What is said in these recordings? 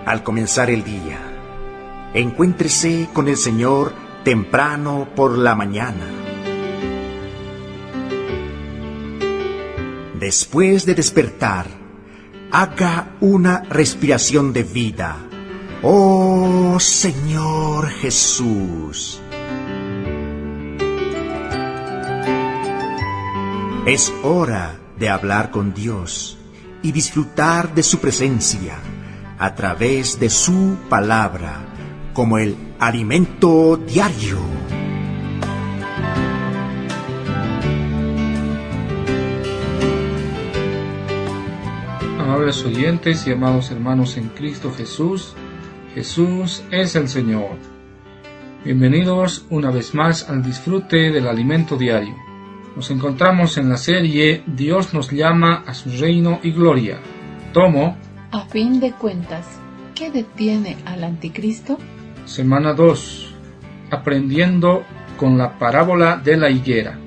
al comenzar el día. Encuéntrese con el Señor temprano por la mañana. Después de despertar, haga una respiración de vida. ¡Oh, Señor Jesús! Es hora de hablar con Dios y disfrutar de su presencia a través de su palabra como el alimento diario. Amables oyentes y amados hermanos en Cristo Jesús, Jesús es el Señor. Bienvenidos una vez más al disfrute del alimento diario. Nos encontramos en la serie Dios nos llama a su reino y gloria. Tomo, a fin de cuentas, ¿qué detiene al anticristo? Semana 2, aprendiendo con la parábola de la higuera.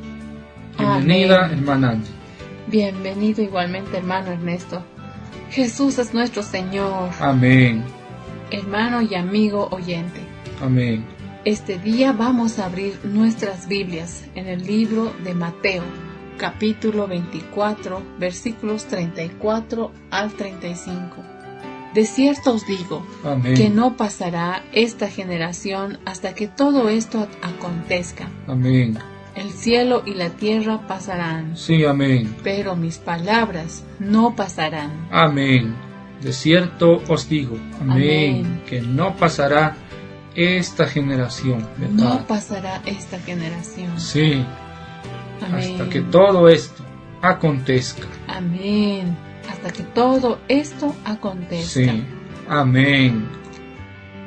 Bienvenida, amén, hermana Angie. Bienvenido igualmente, hermano Ernesto. Jesús es nuestro Señor. Amén. Hermano y amigo oyente. Amén. Este día vamos a abrir nuestras Biblias en el libro de Mateo, capítulo 24, versículos 34 al 35. De cierto os digo, amén, que no pasará esta generación hasta que todo esto acontezca. Amén. El cielo y la tierra pasarán. Sí, amén. Pero mis palabras no pasarán. Amén. De cierto os digo, amén, amén, que no pasará esta generación, ¿verdad? No pasará esta generación. Sí. Amén. Hasta que todo esto acontezca. Amén. Hasta que todo esto acontezca. Sí. Amén.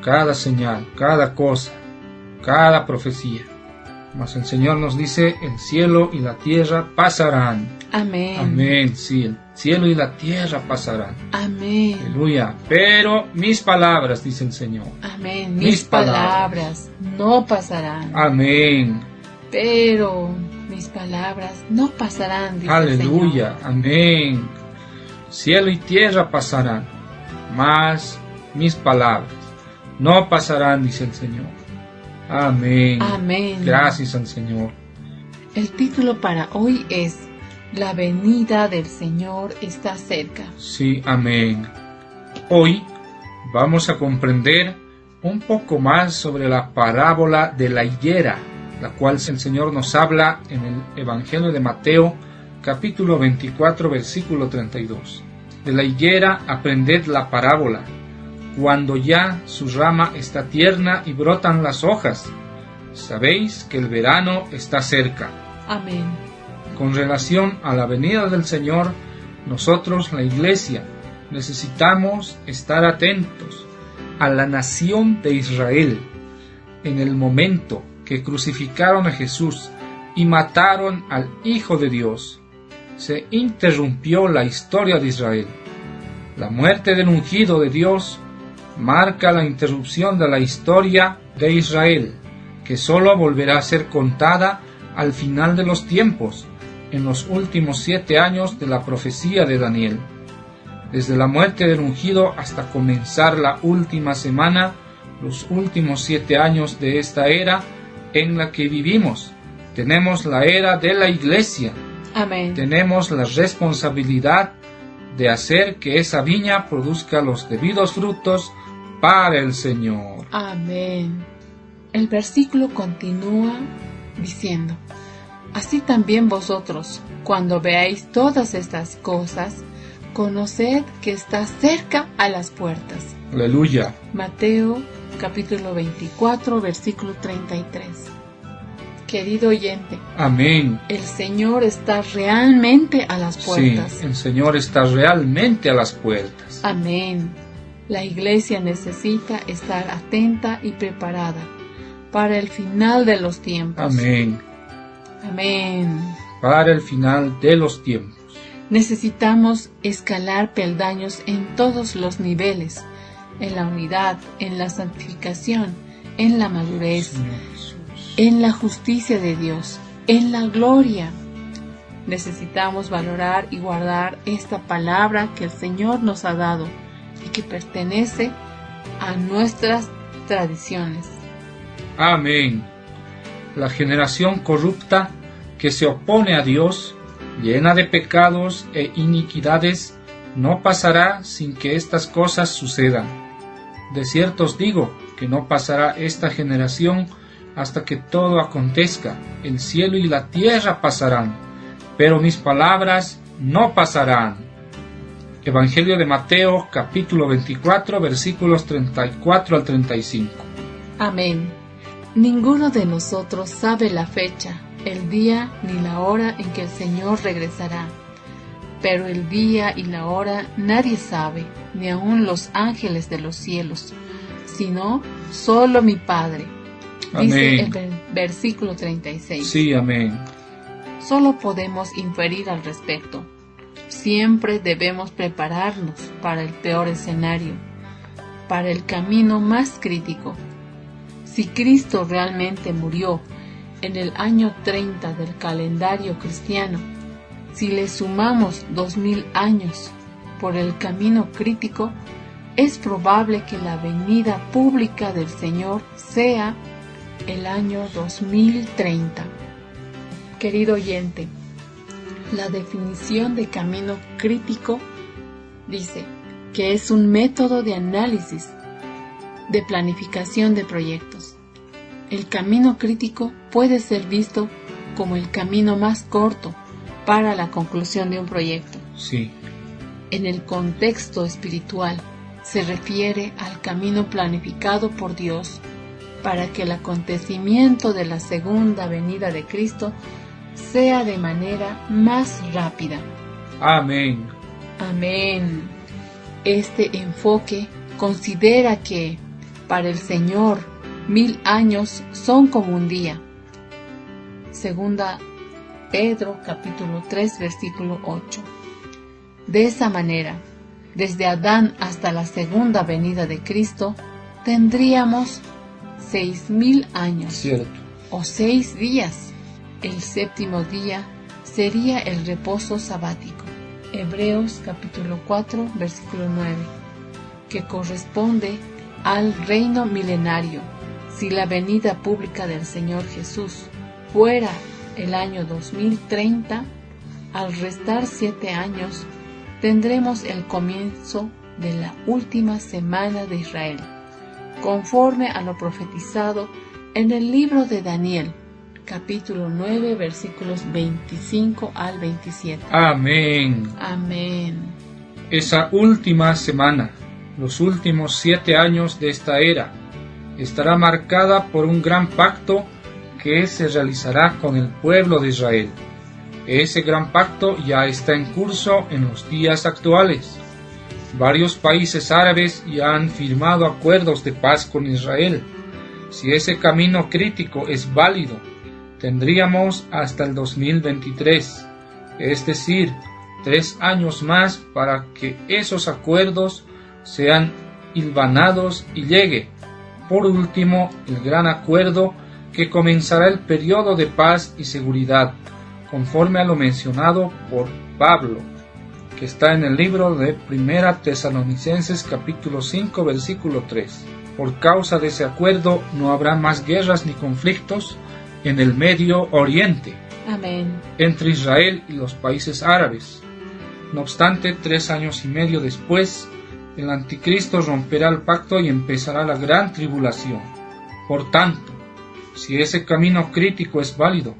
Cada señal, cada cosa, cada profecía. Mas el Señor nos dice, el cielo y la tierra pasarán. Amén. Amén, sí, el cielo y la tierra pasarán. Amén. Aleluya. Pero mis palabras, dice el Señor. Amén. Mis palabras no pasarán. Amén. Pero mis palabras no pasarán, dice el Señor. Aleluya. Amén. Cielo y tierra pasarán, mas mis palabras no pasarán, dice el Señor. Amén. Amén. Gracias al Señor. El título para hoy es La venida del Señor está cerca. Sí, amén. Hoy vamos a comprender un poco más sobre la parábola de la higuera, la cual el Señor nos habla en el Evangelio de Mateo, capítulo 24, versículo 32. De la higuera aprended la parábola. Cuando ya su rama está tierna y brotan las hojas, sabéis que el verano está cerca. Amén. Con relación a la venida del Señor, nosotros, la Iglesia, necesitamos estar atentos a la nación de Israel. En el momento que crucificaron a Jesús y mataron al Hijo de Dios, se interrumpió la historia de Israel. La muerte del ungido de Dios marca la interrupción de la historia de Israel, que solo volverá a ser contada al final de los tiempos, en los últimos 7 años de la profecía de Daniel. Desde la muerte del ungido hasta comenzar la última semana, los últimos 7 años de esta era en la que vivimos, tenemos la era de la Iglesia. Amén. Tenemos la responsabilidad de hacer que esa viña produzca los debidos frutos para el Señor. Amén. El versículo continúa diciendo, así también vosotros, cuando veáis todas estas cosas, conoced que está cerca a las puertas. Aleluya. Mateo capítulo 24, versículo 33. Querido oyente, amén, el Señor está realmente a las puertas. Sí, el Señor está realmente a las puertas. Amén. La Iglesia necesita estar atenta y preparada para el final de los tiempos. Amén. Amén. Para el final de los tiempos. Necesitamos escalar peldaños en todos los niveles, en la unidad, en la santificación, en la madurez, en la justicia de Dios, en la gloria. Necesitamos valorar y guardar esta palabra que el Señor nos ha dado y que pertenece a nuestras tradiciones. Amén. La generación corrupta que se opone a Dios, llena de pecados e iniquidades, no pasará sin que estas cosas sucedan. De cierto os digo que no pasará esta generación hasta que todo acontezca. El cielo y la tierra pasarán, pero mis palabras no pasarán. Evangelio de Mateo, capítulo 24, versículos 34 al 35. Amén. Ninguno de nosotros sabe la fecha, el día ni la hora en que el Señor regresará. Pero el día y la hora nadie sabe, ni aun los ángeles de los cielos, sino solo mi Padre. Dice Amén. el versículo 36. Sí, amén. Solo podemos inferir al respecto. Siempre debemos prepararnos para el peor escenario, para el camino más crítico. Si Cristo realmente murió en el año 30 del calendario cristiano, si le sumamos 2000 años por el camino crítico, es probable que la venida pública del Señor sea el año 2030. Querido oyente, la definición de camino crítico dice que es un método de análisis, de planificación de proyectos. El camino crítico puede ser visto como el camino más corto para la conclusión de un proyecto. Sí. En el contexto espiritual se refiere al camino planificado por Dios para que el acontecimiento de la segunda venida de Cristo sea de manera más rápida. Amén. Amén. Este enfoque considera que para el Señor 1000 años son como un día. Segunda Pedro capítulo 3 versículo 8. De esa manera, desde Adán hasta la segunda venida de Cristo, tendríamos 6000 años. Cierto. O 6 días. El séptimo día sería el reposo sabático. Hebreos capítulo 4 versículo 9, que corresponde al reino milenario. Si la venida pública del Señor Jesús fuera el año 2030, al restar 7 años, tendremos el comienzo de la última semana de Israel, conforme a lo profetizado en el libro de Daniel, capítulo 9, versículos 25 al 27. Amén. Amén. Esa última semana, los últimos 7 años de esta era, estará marcada por un gran pacto que se realizará con el pueblo de Israel. Ese gran pacto ya está en curso en los días actuales. Varios países árabes ya han firmado acuerdos de paz con Israel. Si ese camino crítico es válido, tendríamos hasta el 2023, es decir, 3 años más para que esos acuerdos sean hilvanados y llegue, por último, el gran acuerdo que comenzará el periodo de paz y seguridad, conforme a lo mencionado por Pablo, que está en el libro de Primera Tesalonicenses capítulo 5 versículo 3. Por causa de ese acuerdo no habrá más guerras ni conflictos en el Medio Oriente, Amén. entre Israel y los países árabes. No obstante, 3 años y medio después, el anticristo romperá el pacto y empezará la gran tribulación. Por tanto, si ese camino crítico es válido,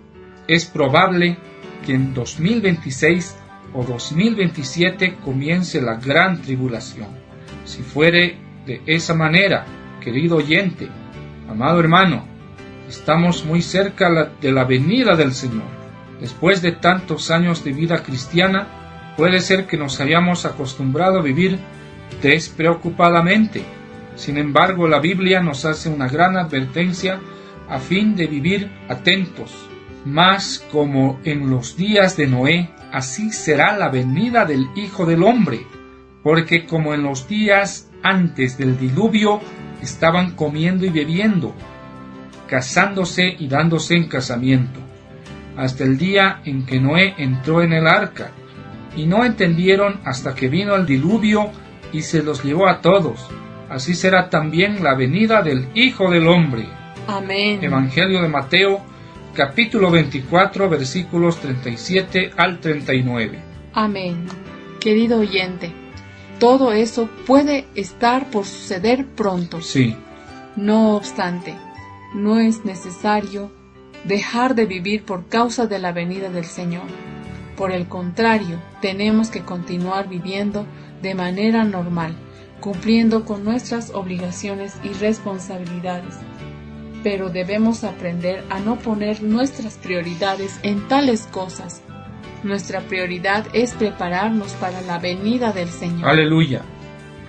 es probable que en 2026 o 2027 comience la gran tribulación. Si fuere de esa manera, querido oyente, amado hermano, estamos muy cerca de la venida del Señor. Después de tantos años de vida cristiana, puede ser que nos hayamos acostumbrado a vivir despreocupadamente. Sin embargo, la Biblia nos hace una gran advertencia a fin de vivir atentos. Mas como en los días de Noé, así será la venida del Hijo del Hombre, porque como en los días antes del diluvio estaban comiendo y bebiendo, casándose y dándose en casamiento, hasta el día en que Noé entró en el arca, y no entendieron hasta que vino el diluvio y se los llevó a todos. así será también la venida del Hijo del Hombre. Amén. Evangelio de Mateo, capítulo 24, versículos 37 al 39. Amén. Querido oyente, todo eso puede estar por suceder pronto. Sí, No obstante, no es necesario dejar de vivir por causa de la venida del Señor. Por el contrario, tenemos que continuar viviendo de manera normal, cumpliendo con nuestras obligaciones y responsabilidades. Pero debemos aprender a no poner nuestras prioridades en tales cosas. Nuestra prioridad es prepararnos para la venida del Señor. aleluya.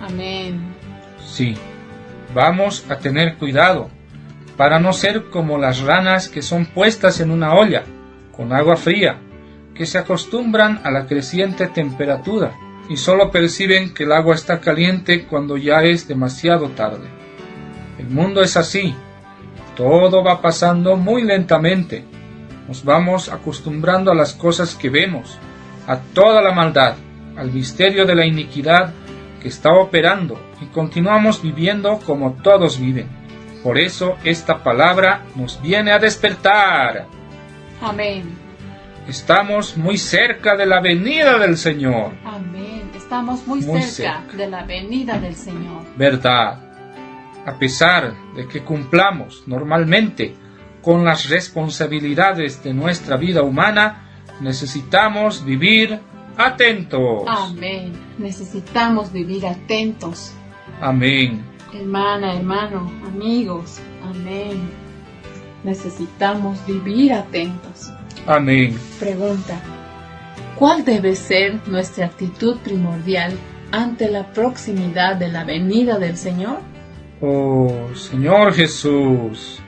Amén. Sí, vamos a tener cuidado para no ser como las ranas que son puestas en una olla con agua fría, que se acostumbran a la creciente temperatura y solo perciben que el agua está caliente cuando ya es demasiado tarde. El mundo es así, todo va pasando muy lentamente. Nos vamos acostumbrando a las cosas que vemos, a toda la maldad, al misterio de la iniquidad que está operando y continuamos viviendo como todos viven. Por eso esta palabra nos viene a despertar. Amén. Estamos muy cerca de la venida del Señor. Amén. Estamos muy cerca de la venida del Señor. ¿Verdad? A pesar de que cumplamos normalmente con las responsabilidades de nuestra vida humana, necesitamos vivir atentos. Amén. Necesitamos vivir atentos. Amén. Hermana, hermano, amigos. Amén. Necesitamos vivir atentos. Amén. Pregunta: ¿cuál debe ser nuestra actitud primordial ante la proximidad de la venida del Señor? Oh, Señor Jesús,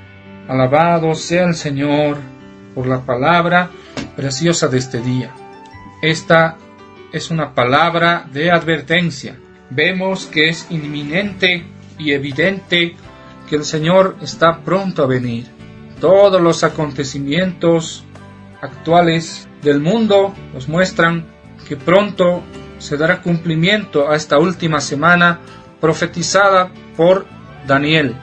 alabado sea el Señor por la palabra preciosa de este día. Esta es una palabra de advertencia. Vemos que es inminente y evidente que el Señor está pronto a venir. Todos los acontecimientos actuales del mundo nos muestran que pronto se dará cumplimiento a esta última semana profetizada por Daniel.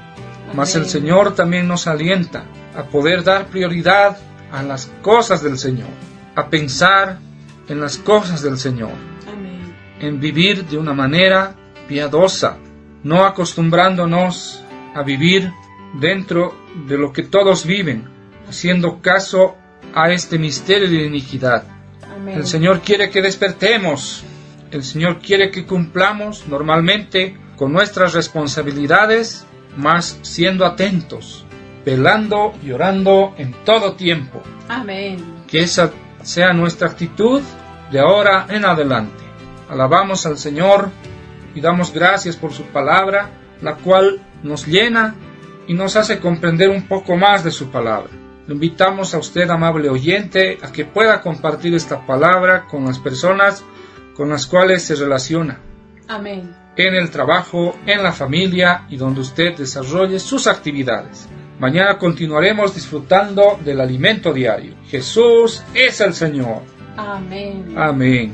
Mas el Señor también nos alienta a poder dar prioridad a las cosas del Señor, a pensar en las cosas del Señor, Amén. en vivir de una manera piadosa, no acostumbrándonos a vivir dentro de lo que todos viven, haciendo caso a este misterio de iniquidad. Amén. El Señor quiere que despertemos, el Señor quiere que cumplamos normalmente con nuestras responsabilidades, mas siendo atentos, velando y orando en todo tiempo. Amén. Que esa sea nuestra actitud de ahora en adelante. Alabamos al Señor y damos gracias por su palabra, la cual nos llena y nos hace comprender un poco más de su palabra. Le invitamos a usted, amable oyente, a que pueda compartir esta palabra con las personas con las cuales se relaciona, Amén. en el trabajo, en la familia y donde usted desarrolle sus actividades. Mañana continuaremos disfrutando del alimento diario. Jesús es el Señor. Amén. Amén.